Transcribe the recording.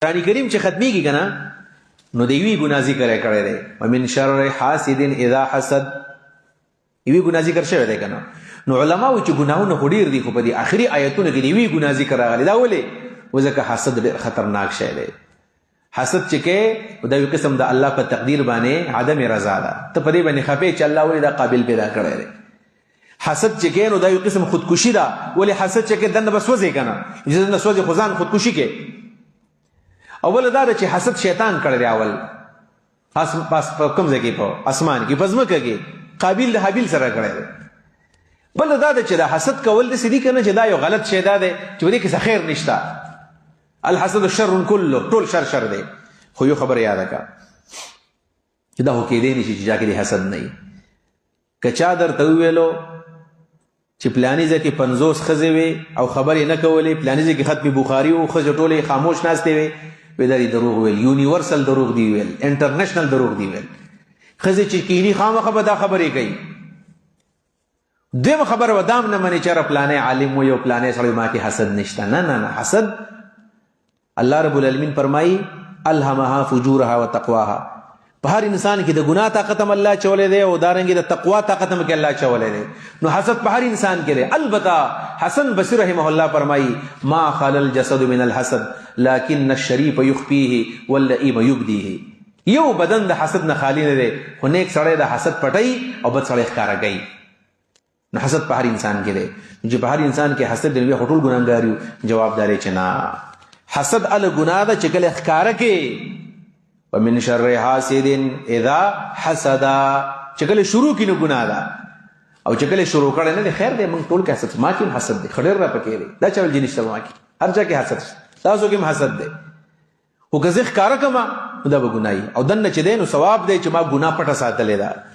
قرآن کریم چې ختمیږي کنه نو د یوې ګناه ذکر کړی دی ومن شر حاسد اذا حسد یوې ګناه ذکر شوی دی کنه نو علماو چې ګناهونه خو ډېر دي خو په دې آخري آیتونو کې د یوې ګناه ذکر راغلی دا ولې وځکه حسد ډېر خطرناک شی دی حسد چې کې دا یو قسم د الله په تقدیر باندې عدم رضا ده ته په دې باندې خفه چې الله ولې دا قابل پیدا کړی دی حسد چې کې نو دا یو قسم خودکشي ده ولې حسد چې کې دنه بس وځي کنه چې دنه سوځي خو ځان خودکشي کې اول دا چې حسد شیطان کړی دی اول پاس په کوم ځای کې په اسمان کې پزمکه کې قابل د حابیل سره کړی دی بل دا چې دا حسد کول د سړي کنه چې دا یو غلط شی ده چې ودې کې خیر نشته الحسد شر كله ټول شر دی خو یو خبر یاد کا چې دا هو کې دی نشي چې جاکې حسد نه کچا درته ویلو چې پلاني ځکه 50 خزه وي او خبرې نه کولې پلاني ځکه ختمي بخاري او خزه ټوله خاموش ناشته وي ویلاري دروغ ویل یونیورسل دروغ دی ویل انټرنیشنل دروغ دی ویل خزه چې کینی خامخه به دا خبرې کوي دیم خبر ودام نه منی چر پلانې عالم و یو پلانې سړی ما کې حسد نشته نه حسد الله رب العالمین فرمایي الهمها فجورها وتقواها په هر انسان کې د ګناه طاقت هم الله چولې دی او دارنګي د تقوا طاقت هم کې الله چولې دی نو حسد په هر انسان کې دی البته حسن بصری رحمه الله فرمایي ما خل الجسد من الحسد لكن الشريف يخفيه واللئيم يبديه یو بدن د حسد نه خالی نه دی خو نیک سړی د حسد پټي او بد سړی ښکارا کوي نو حسد په هر انسان کې دی چې په هر انسان کې حسد دی ټول ګناګار جواب داري چې نه حسد ال ګناه ده چې کله ښکارا کوي ومن شر حاسد اذا حسد چې کله شروع کینو ګناه ده او چې کله شروع کړي نه خیر دی موږ ټول کې حسد ما کې حسد دی خډر را پکې دی دا چول جنس ما کې هر ځای کې حسد تاسو کې حسد دی او که زه ښکارا کما دا به ګناي او دنه چې دین او ثواب دی چې ما ګناه پټه ساتلې ده